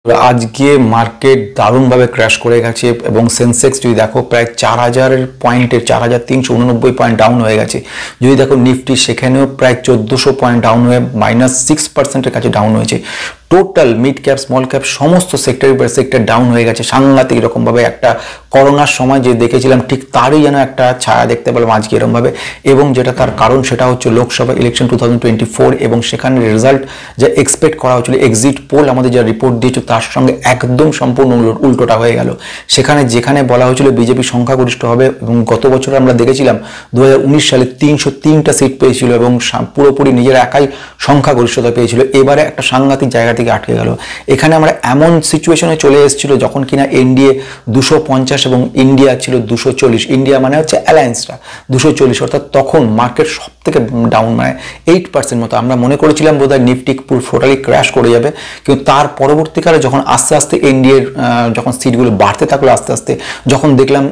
আজকে মার্কেট দারুণভাবে ক্র্যাশ করে গেছে এবং সেন্সেক্স যদি দেখো প্রায় 4000 পয়েন্টের 4389 পয়েন্ট ডাউন হয়ে গেছে। যদি দেখো নিফটি সেখানেও প্রায় 1400 পয়েন্ট ডাউন হয়ে -6%-এর কাছে ডাউন হয়েছে। Total mid cap small cap সমস্ত সেক্টর ডাউন হয়ে গেছে সাংঘাতিক রকমভাবে। একটা করোনার সময় যে দেখেছিলাম ঠিক তারই যেন একটা ছায়া দেখতে পেলাম আজকে এরকমভাবে। এবং যেটা তার কারণ সেটা হচ্ছে লোকসভা ইলেকশন 2024 এবং সেখানে রেজাল্ট যা এক্সপেক্ট করা হচ্ছিল, এক্সিট পোল আমাদের যা রিপোর্ট দিয়েছে তার সঙ্গে একদম সম্পূর্ণ উল্টোটা হয়ে গেল। যেখানে বলা হয়েছিল বিজেপি সংখ্যাগরিষ্ঠ হবে এবং গত বছর আমরা দেখেছিলাম 2019 সালে 303টা সিট পেয়েছিল এবং পুরোপুরি নিজের একাই সংখ্যাগরিষ্ঠতা পেয়েছিল। এবারে একটা সাংঘাতিক জায়গা থেকে আটকে গেল। এখানে আমরা এমন সিচুয়েশনে চলে এসেছিল যখন কিনা এনডিএ 250 এবং ইন্ডিয়া ছিল 240। ইন্ডিয়া মানে হচ্ছে অ্যালায়েন্সটা 240, অর্থাৎ তখন মার্কেট সব থেকে ডাউন মানে 8% মতো। আমরা মনে করেছিলাম বোধহয় নিফটি পুরো টোটালি ক্র্যাশ করে যাবে, কিন্তু তার পরবর্তীকালে যখন আস্তে আস্তে এনডিএর যখন সিটগুলো বাড়তে থাকলো আস্তে আস্তে, যখন দেখলাম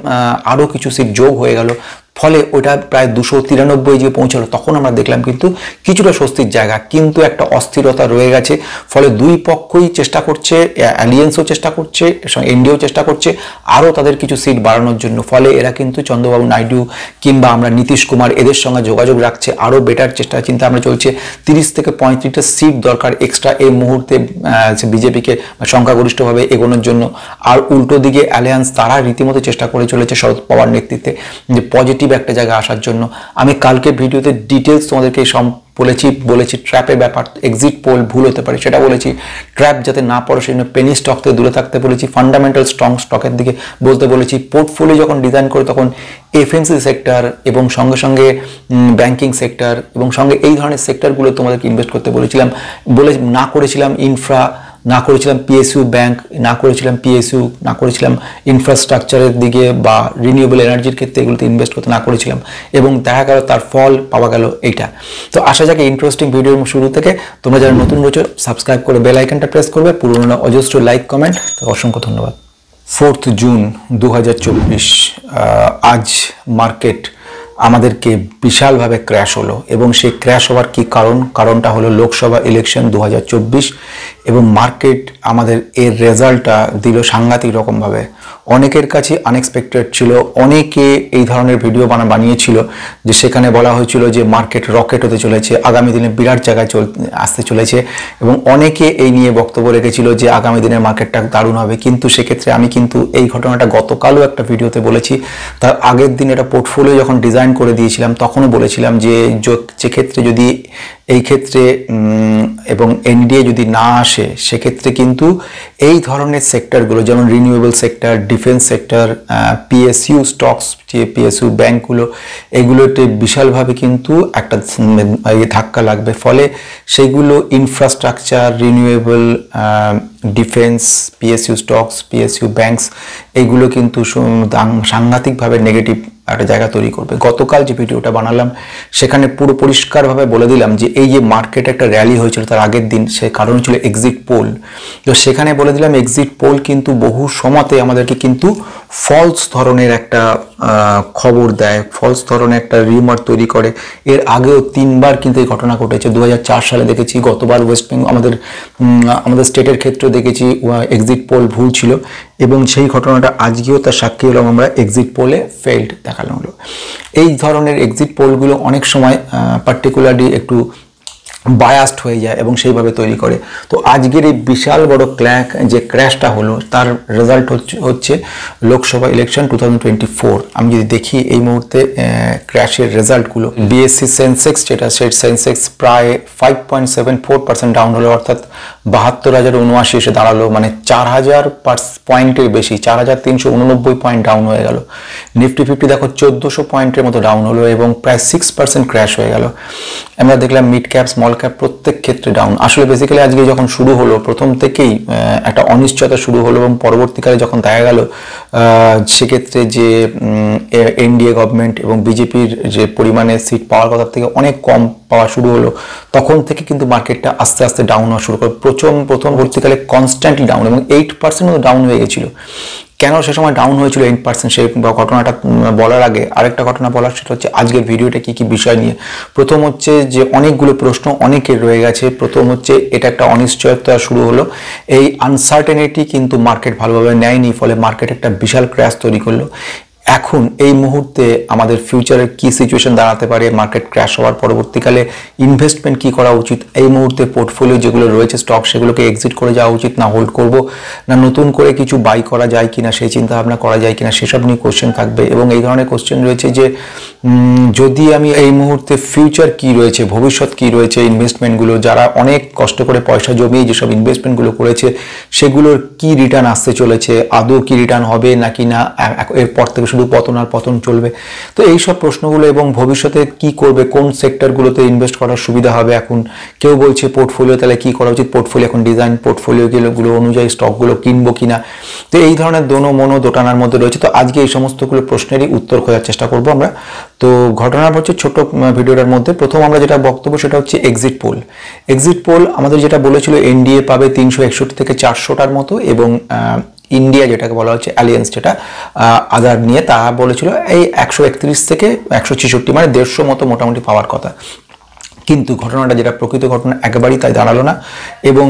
আরও কিছু সিট যোগ হয়ে গেল, ফলে ওটা প্রায় 293 যে পৌঁছালো, তখন আমরা দেখলাম কিন্তু কিছুটা স্বস্তির জায়গা, কিন্তু একটা অস্থিরতা রয়ে গেছে। ফলে দুই পক্ষই চেষ্টা করছে, অ্যালিয়েন্সও চেষ্টা করছে, এনডিও চেষ্টা করছে আরও তাদের কিছু সিট বাড়ানোর জন্য। ফলে এরা কিন্তু চন্দ্রবাবু নাইডু কিংবা আমরা নীতিশ কুমার এদের সঙ্গে যোগাযোগ রাখছে, আরও বেটার চেষ্টা চিন্তা আমরা চলছে। 30 থেকে 35টা সিট দরকার এক্সট্রা এই মুহূর্তে বিজেপিকে সংখ্যাগরিষ্ঠভাবে এগোনোর জন্য। আর উল্টো দিকে অ্যালিয়েন্স তারা রীতিমতো চেষ্টা করে চলেছে শরদ পাওয়ার নেতৃত্বে যে পজিটিভ একটা জায়গা আসার জন্য। আমি কালকে ভিডিওতে ডিটেলস তোমাদেরকে বলেছি ট্র্যাপের ব্যাপার, এক্সিট পোল ভুল হতে পারে সেটা বলেছি, ট্র্যাপ যাতে না পড়ে সেই জন্য পেনি স্টক থেকে দূরে থাকতে বলেছি, ফান্ডামেন্টাল স্ট্রং স্টকের দিকে বলতে বলেছি। পোর্টফোলিও যখন ডিজাইন করে তখন এফএমসি সেক্টর এবং সঙ্গে ব্যাংকিং সেক্টর এবং সঙ্গে এই ধরনের সেক্টরগুলো তোমাদেরকে ইনভেস্ট করতে বলেছিলাম। না করেছিলাম ইনফ্রা, না করেছিলাম পিএসইউ ব্যাংক, না করেছিলাম পিএসইউ, না করেছিলাম ইনফ্রাস্ট্রাকচারের দিকে বা রিনিউয়েবল এনার্জির ক্ষেত্রে এগুলোতে ইনভেস্ট করতে না করেছিলাম, এবং দেখা গেল তার ফল পাওয়া গেল এইটা। তো আশা যাক ইন্টারেস্টিং ভিডিওর শুরু থেকে তোমরা যারা নতুন রয়েছে সাবস্ক্রাইব করে বেল আইকনটা প্রেস করবে, পুরোনো অজস্র লাইক কমেন্ট, অসংখ্য ধন্যবাদ। 4 জুন 2024 আজ মার্কেট আমাদেরকে বিশালভাবে ক্র্যাশ হলো এবং সেই ক্র্যাশ হওয়ার কি কারণটা হলো লোকসভা ইলেকশন 2024 এবং মার্কেট আমাদের এর রেজাল্টটা দিল সাংঘাতিক রকমভাবে। অনেকের কাছে আনএক্সপেক্টেড ছিল, অনেকে এই ধরনের ভিডিও বানিয়েছিল যে সেখানে বলা হয়েছিল যে মার্কেট রকেট হতে চলেছে, আগামী দিনে বিরাট জায়গায় আসতে চলেছে, এবং অনেকে এই নিয়ে বক্তব্য রেখেছিল যে আগামী দিনের মার্কেটটা দারুণ হবে। কিন্তু সেক্ষেত্রে আমি কিন্তু এই ঘটনাটা গতকালও একটা ভিডিওতে বলেছি, তার আগের দিন একটা পোর্টফোলিও যখন ডিজাইন করে দিয়েছিলাম তখনও বলেছিলাম যে ক্ষেত্রে যদি এই ক্ষেত্রে এবং এনডিএ যদি না আসে সেক্ষেত্রে কিন্তু এই ধরনের সেক্টরগুলো যেমন renewable sector, defence sector, PSU stocks, যে পিএসইউ ব্যাংকগুলো, এগুলোতে বিশালভাবে কিন্তু একটা ধাক্কা লাগবে। ফলে সেগুলো infrastructure, renewable, defence, PSU stocks, PSU banks, এগুলো কিন্তু সাংঘাতিকভাবে নেগেটিভ একটা জায়গা তৈরি করবে। গতকাল যে ভিডিওটা বানালাম সেখানে পুরো পরিষ্কারভাবে বলে দিলাম যে এই যে মার্কেটে একটা র্যালি হয়েছিল তার আগের দিন, সে কারণ ছিল এক্সিট পোল। তো সেখানে বলে দিলাম এক্সিট পোল কিন্তু বহু সময়তে আমাদেরকে কিন্তু ফলস ধরনের একটা খবর দেয়, ফলস ধরনের একটা রিউমার তৈরি করে। এর আগেও 3বার কিন্তু এই ঘটনা ঘটেছে। 2004 সালে দেখেছি, গতবার ওয়েস্ট বেঙ্গল আমাদের স্টেটের ক্ষেত্রে দেখেছি এক্সিট পোল ভুল ছিল, এবং সেই ঘটনাটা আজকেও তার সাক্ষী হলাম আমরা, এক্সিট পোলে ফেল্ড দেখানো হলো। এই ধরনের এক্সিট পোলগুলো অনেক সময় পার্টিকুলারলি একটু বায়াসড হয়ে যায় এবং সেইভাবে তৈরি করে। তো আজকের এই বিশাল বড় ক্র্যাশটা হলো তার রেজাল্ট হচ্ছে লোকসভা ইলেকশন 2024। আমি যদি দেখি এই মুহূর্তে ক্র্যাশের রেজাল্টগুলো, বিএসসি সেন্সেক্স যেটা, সেই সেন্সেক্স প্রায় 5.74% ডাউন হলো, অর্থাৎ 72,079 এসে দাঁড়ালো, মানে 4000 পয়েন্টের বেশি, 4389 পয়েন্ট ডাউন হয়ে গেল। নিফটি 50 দেখো 1400 পয়েন্টের মতো ডাউন হলো এবং প্রায় 6% ক্র্যাশ হয়ে গেল। আমরা দেখলাম মিড ক্যাপ স্মল ক্যাপ প্রত্যেক ক্ষেত্রে ডাউন। আসলে বেসিক্যালি আজকে যখন শুরু হলো প্রথম থেকেই একটা অনিশ্চয়তা শুরু হলো, এবং পরবর্তীকালে যখন দেখা গেল সেক্ষেত্রে যে এনডিএ গভর্নমেন্ট এবং বিজেপির যে পরিমাণে সিট পাওয়ার কথা থেকে অনেক কম পাওয়া শুরু হলো, তখন থেকে কিন্তু মার্কেটটা আস্তে আস্তে ডাউন হওয়া শুরু করে। প্রথমবর্তীকালে কনস্ট্যান্টলি ডাউন এবং 8% ডাউন হয়ে গেছিল। কেন সে সময় ডাউন হয়েছিল 8%, সেই ঘটনাটা বলার আগে আরেকটা ঘটনা বলার, সেটা হচ্ছে আজকের ভিডিওটা কি কি বিষয় নিয়ে। প্রথম হচ্ছে যে অনেকগুলো প্রশ্ন অনেকের রয়ে গেছে। প্রথম হচ্ছে এটা একটা অনিশ্চয়তা শুরু হলো, এই আনসার্টেনিটি কিন্তু মার্কেট ভালোভাবে নেয়নি, ফলে মার্কেট একটা বিশাল ক্র্যাশ তৈরি করলো। এখন এই মুহূর্তে আমাদের ফিউচারের কি সিচুয়েশন দাঁড়াতে পারে, মার্কেট ক্র্যাশ হওয়ার পরবর্তীকালে ইনভেস্টমেন্ট কি করা উচিত, এই মুহূর্তে পোর্টফোলিও যেগুলো রয়েছে স্টক সেগুলোকে এক্সিট করে যাওয়া উচিত না হোল্ড করব না নতুন করে কিছু বাই করা যায় কিনা, সেই চিন্তা ভাবনা করা যায় কিনা, সেসব নিয়ে কোশ্চেন থাকবে। এবং এই ধরনের কোশ্চেন রয়েছে যে যদি আমি এই মুহূর্তে ফিউচার কি রয়েছে, ভবিষ্যৎ কি রয়েছে, ইনভেস্টমেন্টগুলো যারা অনেক কষ্ট করে পয়সা জমিয়ে যেসব ইনভেস্টমেন্টগুলো করেছে সেগুলোর কি রিটার্ন আসতে চলেছে, আদৌ কি রিটার্ন হবে নাকি না, এরপর থেকে শুধু পতন আর পতন চলবে। তো এই সব প্রশ্নগুলো এবং ভবিষ্যতে কি করবে, কোন সেক্টরগুলোতে ইনভেস্ট করার সুবিধা হবে। এখন কেউ বলছে পোর্টফোলিও, তাহলে কি করা উচিত, পোর্টফোলিও এখন ডিজাইন পোর্টফোলিওগুলো অনুযায়ী স্টকগুলো কিনবো কিনা। তো এই ধরনের দোটানার মধ্যে রয়েছে। তো আজকে এই সমস্তগুলো প্রশ্নেরই উত্তর খোঁজার চেষ্টা করবো আমরা। তো ঘটনা হচ্ছে ছোট ভিডিওটার মধ্যে প্রথম আমরা যেটা বক্তব্য সেটা হচ্ছে এক্সিট পোল। এক্সিট পোল আমাদের যেটা বলেছিল এনডিএ পাবে 361 থেকে 400টার মতো, এবং ইন্ডিয়া যেটাকে বলা হচ্ছে অ্যালিয়েন্স, যেটা আদার নিয়ে তা বলেছিল এই 131 থেকে 166, মানে 150 মতো মোটামুটি পাওয়ার কথা। কিন্তু ঘটনাটা যেটা প্রকৃত ঘটনা একেবারেই তাই দাঁড়ালো না, এবং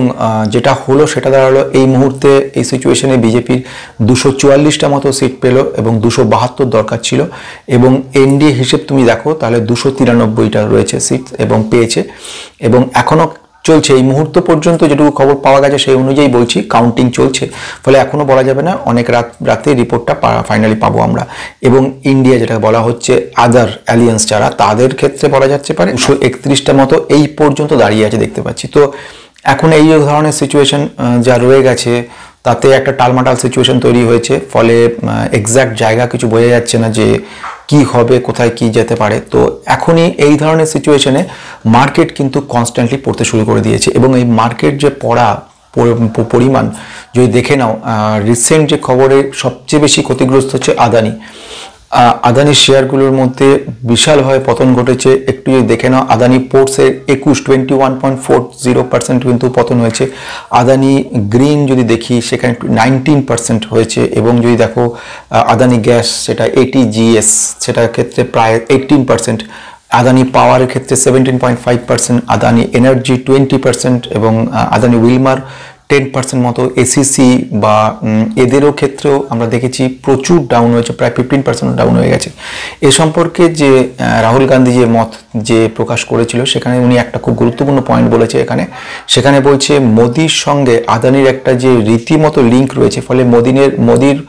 যেটা হলো সেটা দাঁড়ালো এই মুহূর্তে এই সিচুয়েশনে বিজেপির 244টা মতো সিট পেল এবং 272 দরকার ছিল, এবং এনডিএ হিসেব তুমি দেখো তাহলে 293টা রয়েছে সিট এবং পেয়েছে। এবং এখনো চলছে এই মুহূর্ত পর্যন্ত যেটুকু খবর পাওয়া গেছে সেই অনুযায়ী বলছি, কাউন্টিং চলছে, ফলে এখনো বলা যাবে না, অনেক রাতে রিপোর্টটা ফাইনালি পাবো আমরা। এবং ইন্ডিয়া যেটা বলা হচ্ছে আদার অ্যালিয়েন্স যারা, তাদের ক্ষেত্রে বলা যাচ্ছে পারে 231টা মতো এই পর্যন্ত দাঁড়িয়ে আছে দেখতে পাচ্ছি। তো এখন এই ধরনের সিচুয়েশন যা রয়ে গেছে তাতে একটা টালমাটাল সিচুয়েশন তৈরি হয়েছে, ফলে এক্স্যাক্ট জায়গা কিছু বোঝা যাচ্ছে না যে কি হবে, কোথায় কি যেতে পারে। তো এখনই এই ধরনের সিচুয়েশনে মার্কেট কিন্তু কনস্ট্যান্টলি পড়তে শুরু করে দিয়েছে, এবং এই মার্কেট যে পড়া পরিমাণ যদি দেখে নাও, রিসেন্ট যে খবরে সবচেয়ে বেশি ক্ষতিগ্রস্ত হচ্ছে আদানি। আদানি শেয়ারগুলোর মধ্যে বিশালভাবে পতন ঘটেছে। একটু যদি দেখে নাও, আদানি পোর্টসের 21% কিন্তু পতন হয়েছে। আদানি গ্রিন যদি দেখি সেখানে 19% হয়েছে, এবং যদি দেখো আদানি গ্যাস সেটা ATGS সেটার ক্ষেত্রে প্রায় 18%, আদানি পাওয়ারের ক্ষেত্রে 17.5%, আদানি এনার্জি 20%, এবং আদানি উইলমার 10% মতো, এসিসি বা এদেরও ক্ষেত্রেও আমরা দেখেছি প্রচুর ডাউন হয়েছে, প্রায় 15% ডাউন হয়ে গেছে। এ সম্পর্কে যে রাহুল গান্ধী যে মত যে প্রকাশ করেছিল সেখানে উনি একটা খুব গুরুত্বপূর্ণ পয়েন্ট বলেছে সেখানে বলছে মোদির সঙ্গে আদানির একটা যে রীতিমতো লিঙ্ক রয়েছে, ফলে মোদির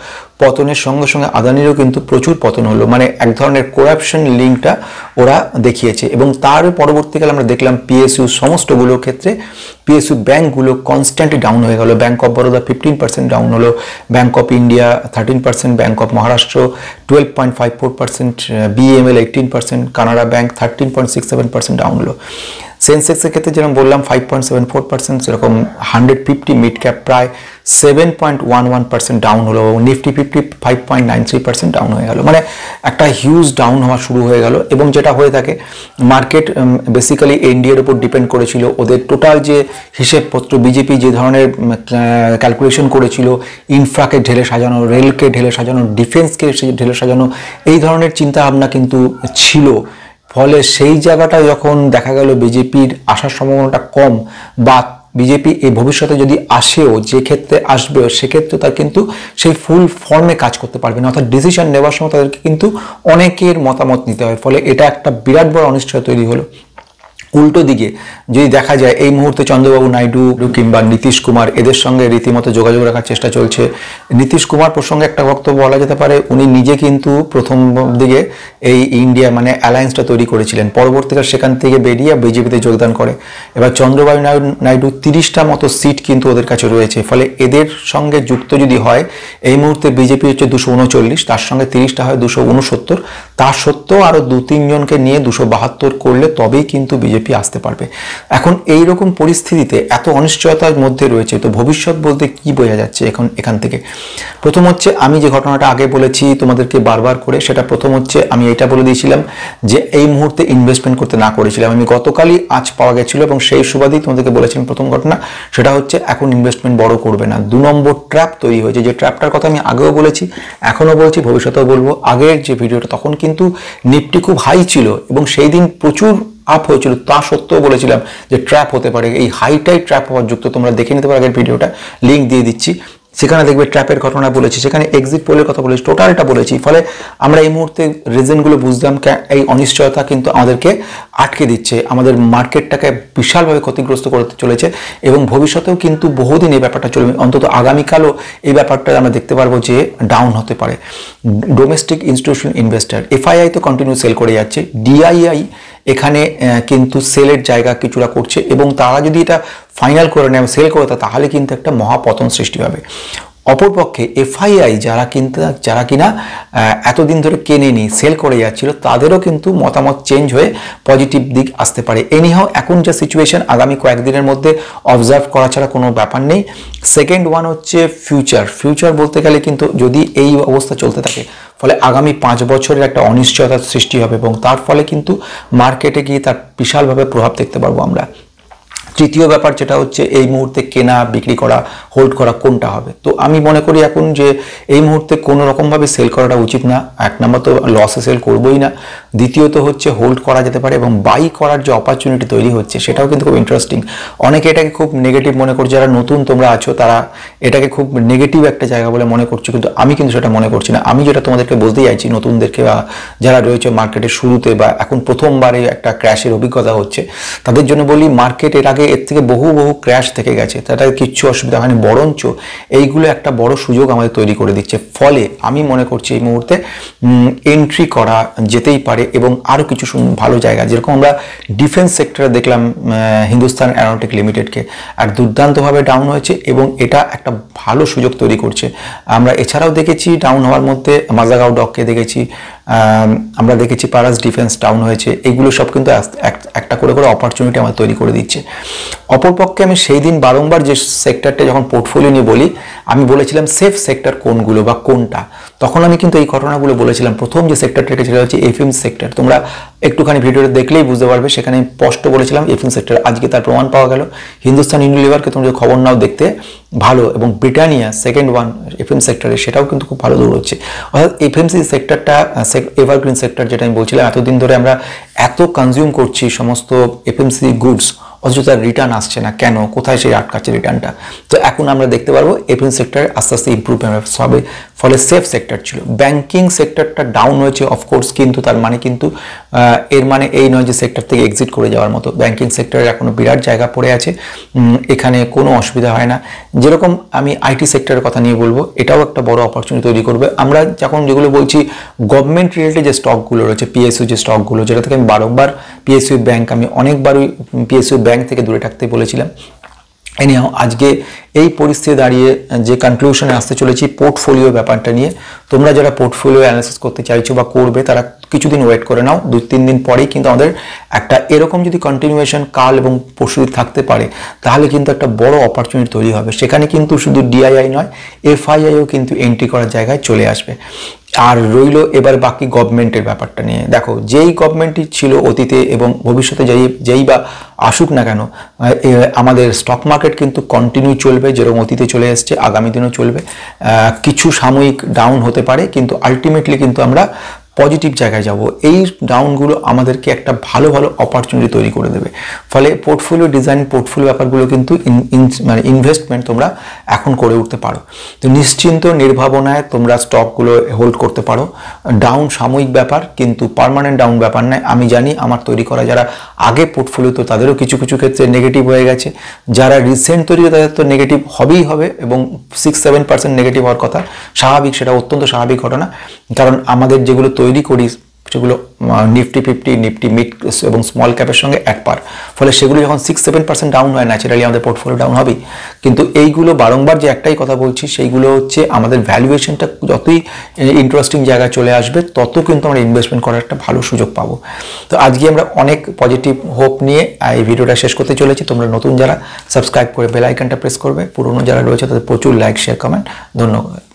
পতনের সঙ্গে সঙ্গে আদানিরও কিন্তু প্রচুর পতন হলো, মানে এক ধরনের করাপশন লিঙ্কটা ওরা দেখিয়েছে। এবং তার পরবর্তীকালে আমরা দেখলাম পিএসইউ সমস্তগুলোর ক্ষেত্রে পিএসইউ ব্যাঙ্কগুলো কনস্ট্যান্টলি ডাউন হয়ে গেল। ব্যাঙ্ক অফ বরোদা 15% ডাউন হলো, bank of India 13%, bank of Maharashtra 12.54%, BEML 18%, Canara bank 13.67% down হলো। সেন্সেক্সের ক্ষেত্রে যেরকম বললাম 5.74%, সেরকম 150 মিড ক্যাপ প্রায় 7.11% ডাউন হলো, এবং নিফটি 50 5.93% ডাউন হয়ে গেল। মানে একটা হিউজ ডাউন হওয়া শুরু হয়ে গেল। এবং যেটা হয়ে থাকে, মার্কেট বেসিক্যালি এনডিএর উপর ডিপেন্ড করেছিল, ওদের টোটাল যে হিসেবপত্র বিজেপি যে ধরনের ক্যালকুলেশন করেছিল, ইনফ্রাকে ঢেলে সাজানো, রেলকে ঢেলে সাজানো, ডিফেন্সকে ঢেলে সাজানো, এই ধরনের চিন্তা ভাবনা কিন্তু ছিল। ফলে সেই জায়গাটা যখন দেখা গেল বিজেপির আসার সম্ভাবনাটা কম, বা বিজেপি এই ভবিষ্যতে যদি আসেও, যে ক্ষেত্রে আসবেও সেক্ষেত্রে তার কিন্তু সেই ফুল ফর্মে কাজ করতে পারবে না, অর্থাৎ ডিসিশন নেওয়ার সময় তাদেরকে কিন্তু অনেকের মতামত নিতে হয়। ফলে এটা একটা বিরাট বড় অনিশ্চয়তা তৈরি হলো। উল্টো দিকে যদি দেখা যায় এই মুহূর্তে চন্দ্রবাবু নাইডু কিংবা নীতিশ কুমার এদের সঙ্গে রীতিমতো যোগাযোগ রাখার চেষ্টা চলছে। নীতিশ কুমার প্রসঙ্গে একটা বক্তব্য বলা যেতে পারে, উনি নিজে কিন্তু প্রথম দিকে এই ইন্ডিয়া মানে অ্যালায়েন্সটা তৈরি করেছিলেন, পরবর্তীকালে সেখান থেকে বেরিয়ে বিজেপিতে যোগদান করে। এবার চন্দ্রবাবু নাইডু 30টা মতো সিট কিন্তু ওদের কাছে রয়েছে, ফলে এদের সঙ্গে যুক্ত যদি হয়, এই মুহূর্তে বিজেপি হচ্ছে 239, তার সঙ্গে 30টা হয় 269, তার সত্ত্বেও আরও 2-3 জনকে নিয়ে 272 করলে তবেই কিন্তু বিজেপি বিজেপি আসতে পারবে। এখন এই রকম পরিস্থিতিতে এত অনিশ্চয়তার মধ্যে রয়েছে, তো ভবিষ্যৎ বলতে কি বোঝা যাচ্ছে এখান থেকে? প্রথম হচ্ছে আমি যে ঘটনাটা আগে বলেছি তোমাদেরকে বারবার করে, সেটা প্রথম হচ্ছে আমি এটা বলে দিয়েছিলাম যে এই মুহূর্তে ইনভেস্টমেন্ট করতে না করেছিলাম আমি, গতকালই আজ পাওয়া গেছিল এবং সেই সুবাদেই তোমাদেরকে বলেছিলাম প্রথম ঘটনা, সেটা হচ্ছে এখন ইনভেস্টমেন্ট বড় করবে না। 2 নম্বর ট্র্যাপ তৈরি হয়েছে, যে ট্র্যাপটার কথা আমি আগেও বলেছি, এখনও বলছি, ভবিষ্যতেও বলবো। আগের যে ভিডিওটা তখন কিন্তু নিফটি খুব হাই ছিল এবং সেই দিন প্রচুর আপ হয়েছিল, তা সত্ত্বেও বলেছিলাম যে ট্র্যাপ হতে পারে, এই হাইটাই ট্র্যাপ হওয়ার যুক্ত। তোমরা দেখে নিতে পারো আগের ভিডিওটা, লিঙ্ক দিয়ে দিচ্ছি, সেখানে দেখবে ট্র্যাপের ঘটনা বলেছি, সেখানে এক্সিট পোলের কথা বলেছি, টোটালটা বলেছি। ফলে আমরা এই মুহূর্তে রিজনগুলো বুঝলাম, এই অনিশ্চয়তা কিন্তু আমাদেরকে আটকে দিচ্ছে, আমাদের মার্কেটটাকে বিশালভাবে ক্ষতিগ্রস্ত করতে চলেছে এবং ভবিষ্যতেও কিন্তু বহুদিন এই ব্যাপারটা চলবে, অন্তত আগামীকালও এই ব্যাপারটা আমরা দেখতে পারবো যে ডাউন হতে পারে। ডোমেস্টিক ইনস্টিটিউশনাল ইনভেস্টার এফআইআই তো কন্টিনিউ সেল করে যাচ্ছে, ডিআইআই এখানে কিন্তু সেলের জায়গা কিছুটা করছে এবং তারা যদি এটা ফাইনাল করে নেয়, সেল করে দেয়, তাহলে কিন্তু একটা মহাপতন সৃষ্টি হবে। অপরপক্ষে এফআইআই যারা কিনা এতদিন ধরে কেনেনি, সেল করে যাচ্ছিল, তাদেরও কিন্তু মতামত চেঞ্জ হয়ে পজিটিভ দিক আসতে পারে। এনিহাও এখন যা সিচুয়েশন, আগামী কয়েকদিনের মধ্যে অবজার্ভ করা ছাড়া কোনো ব্যাপার নেই। সেকেন্ড ওয়ান হচ্ছে ফিউচার বলতে গেলে কিন্তু যদি এই অবস্থা চলতে থাকে, ফলে আগামী 5 বছরের একটা অনিশ্চয়তার সৃষ্টি হবে এবং তার ফলে কিন্তু মার্কেটে গিয়ে তার বিশালভাবে প্রভাব দেখতে পারবো আমরা। তৃতীয় ব্যাপার যেটা হচ্ছে এই মুহূর্তে কেনা, বিক্রি করা, হোল্ড করা কোনটা হবে? তো আমি মনে করি এখন যে এই মুহূর্তে কোনো রকমভাবে সেল করাটা উচিত না। এক নম্বর তো লসে সেল করবোই না, দ্বিতীয়ত হচ্ছে হোল্ড করা যেতে পারে এবং বাই করার যে অপরচুনিটি তৈরি হচ্ছে সেটাও কিন্তু খুব ইন্টারেস্টিং। অনেকে এটাকে খুব নেগেটিভ মনে করছে, যারা নতুন তোমরা আছো তারা এটাকে খুব নেগেটিভ একটা জায়গা বলে মনে করছো, কিন্তু আমি কিন্তু সেটা মনে করছি না। আমি যেটা তোমাদেরকে বলতে চাইছি, নতুনদেরকে বা যারা রয়েছে মার্কেটের শুরুতে বা এখন প্রথমবারে একটা ক্র্যাশের অভিজ্ঞতা হচ্ছে, তাদের জন্য বলি মার্কেট এর আগে এর থেকে বহু ক্র্যাশ থেকে গেছে, তাতে কিচ্ছু অসুবিধা হয়নি, বরঞ্চ এইগুলো একটা বড় সুযোগ আমাদের তৈরি করে দিচ্ছে। ফলে আমি মনে করছি এই মুহূর্তে এন্ট্রি করা যেতেই পারে এবং আরও কিছু ভালো জায়গা, যেরকম আমরা ডিফেন্স সেক্টরে দেখলাম হিন্দুস্তান অ্যারোনটিক লিমিটেডকে, আর দুর্দান্তভাবে ডাউন হয়েছে এবং এটা একটা ভালো সুযোগ তৈরি করছে। আমরা এছাড়াও দেখেছি ডাউন হওয়ার মধ্যে মাজাগাঁও ডককে দেখেছি, আমরা দেখেছি পারাস ডিফেন্স ডাউন হয়েছে। এইগুলো সব কিন্তু একটা করে অপরচুনিটি আমার তৈরি করে দিচ্ছে। অপরপক্ষে আমি সেই দিন বারংবার যে সেক্টরটা যখন পোর্টফোলিও নিয়ে বলি, আমি বলেছিলাম সেফ সেক্টর কোনগুলো বা কোনটা, তখন আমি কিন্তু এই ঘটনাগুলো বলেছিলাম। প্রথম যে সেক্টরটা সেটা হচ্ছে এফএমসি সেক্টর, তোমরা একটুখানি ভিডিওটা দেখলেই বুঝতে পারবে, সেখানে আমি স্পষ্ট বলেছিলাম এফএমসি সেক্টর, আজকে তার প্রমাণ পাওয়া গেল। হিন্দুস্তান ইউনিলিভারকে তোমরা যদি খবর নাও দেখতে ভালো, এবং ব্রিটানিয়া সেকেন্ড ওয়ান এফএমসি সেক্টরে, সেটাও কিন্তু খুব ভালো দৌড় হচ্ছে। অর্থাৎ এফএমসি সেক্টরটা এভারগ্রিন সেক্টর, যেটা আমি বলছিলাম, এতদিন ধরে আমরা এত কনজিউম করছি সমস্ত এফএমসি গুডস, অথচ তার রিটার্ন আসছে না কেন? কোথায় সেই আটকাচ্ছে রিটার্নটা? তো এখন আমরা দেখতে পারবো এফএমসি সেক্টরে আস্তে আস্তে ইম্প্রুভমেন্ট হবে, ফলে সেফ সেক্টর ছিল। ব্যাংকিং সেক্টরটা ডাউন হয়েছে অফকোর্স, কিন্তু তার মানে কিন্তু এর মানে এই নয় যে সেক্টর থেকে এক্সিট করে যাওয়ার মতো। ব্যাংকিং সেক্টরের এখনো বিরাট জায়গা পড়ে আছে, এখানে কোনো অসুবিধা হয় না। যেরকম আমি আইটি সেক্টরের কথা নিয়ে বলবো, এটাও একটা বড় অপরচুনিটি তৈরি করবে। আমরা যখন যেগুলো বলছি গভর্নমেন্ট রিলেটেড যে স্টকগুলো রয়েছে, পিএসইউ যে স্টকগুলো, যেটা থেকে আমি বারংবার পিএসইউ ব্যাংক, আমি অনেকবারই পিএসইউ ব্যাংক থেকে দূরে থাকতে বলেছিলাম। এনিহাও আজকে এই পরিস্থিতি দাঁড়িয়ে যে কনক্লুশনে আসতে চলেছি পোর্টফোলিও ব্যাপারটা নিয়ে, তোমরা যারা পোর্টফোলিও অ্যানালাইসিস করতে চাইছো বা করবে, তারা কিছুদিন ওয়েট করে নাও, 2-3 দিন পরেই কিন্তু আমাদের একটা এরকম যদি কন্টিনিউয়েশন কাল এবং পরশু থাকতে পারে, তাহলে কিন্তু একটা বড় অপরচুনিটি তৈরি হবে। সেখানে কিন্তু শুধু ডিআইআই নয়, এফআইআইও কিন্তু এন্ট্রি করার জায়গায় চলে আসবে। আর রইল এবার বাকি গভর্নমেন্টের ব্যাপারটা নিয়ে। দেখো, যেই গভর্নমেন্টই ছিল অতীতে এবং ভবিষ্যতে যেই বা আসুক না কেন, আমাদের স্টক মার্কেট কিন্তু কন্টিনিউ চলবে, যেরকম অতীতে চলে এসছে, আগামী দিনও চলবে। কিছু সাময়িক ডাউন হতে পারে, কিন্তু আলটিমেটলি কিন্তু আমরা পজিটিভ জায়গায় যাব। এই ডাউনগুলো আমাদেরকে একটা ভালো অপরচুনিটি তৈরি করে দেবে। ফলে পোর্টফোলিও ডিজাইন, পোর্টফোলিও ব্যাপারগুলো কিন্তু মানে ইনভেস্টমেন্ট তোমরা এখন করে উঠতে পারো। তো নিশ্চিন্ত নির্ভাবনায় তোমরা স্টকগুলো হোল্ড করতে পারো। ডাউন সাময়িক ব্যাপার, কিন্তু পার্মানেন্ট ডাউন ব্যাপার নয়। আমি জানি আমার তৈরি করা যারা আগে পোর্টফোলিও, তো তাদেরও কিছু ক্ষেত্রে নেগেটিভ হয়ে গেছে। যারা রিসেন্ট তৈরি, তাদের তো নেগেটিভ হবেই হবে, এবং 6-7% নেগেটিভ হওয়ার কথা, স্বাভাবিক, সেটা অত্যন্ত স্বাভাবিক ঘটনা। কারণ আমাদের যেগুলো তৈরি করি সেগুলো নিফটি 50, নিফটি মিড এবং স্মল ক্যাপের সঙ্গে এক পার, ফলে সেগুলো যখন 6-7% ডাউন হয় ন্যাচারালি আমাদের পোর্টফোলিও ডাউন হবেই। কিন্তু এইগুলো বারংবার যে একটাই কথা বলছি, সেইগুলো হচ্ছে আমাদের ভ্যালুয়েশনটা যতই ইন্টারেস্টিং জায়গায় চলে আসবে তত কিন্তু আমরা ইনভেস্টমেন্ট করার একটা ভালো সুযোগ পাবো। তো আজকে আমরা অনেক পজিটিভ হোপ নিয়ে এই ভিডিওটা শেষ করতে চলেছি। তোমরা নতুন যারা সাবস্ক্রাইব করে বেল আইকনটা প্রেস করবে, পুরনো যারা রয়েছে তাদের প্রচুর লাইক শেয়ার কমেন্ট। ধন্যবাদ।